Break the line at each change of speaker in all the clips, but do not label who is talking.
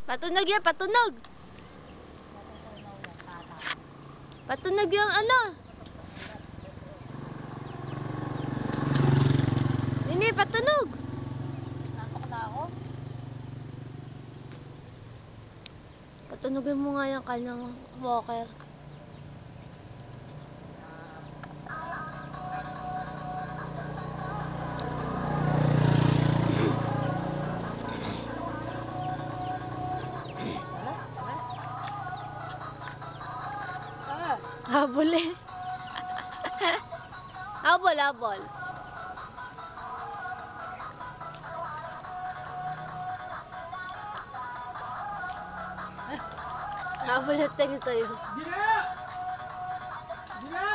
Patunog yan, patunog. Patunog yung ano. Hindi, patunog.
Nakak na ako.
Patunogin mo nga yung kanyang walker. Habol eh. Habol, habol. Habol at tayo sa'yo.
Gina! Gina!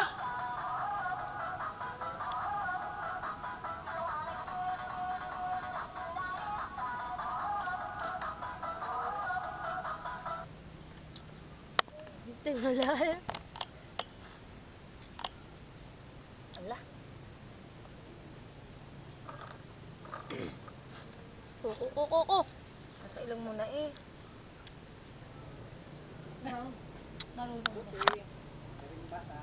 Tingala eh.
Ala.
Kuko.
Nasa ilong mo na eh. Marunong na.
Karing bata.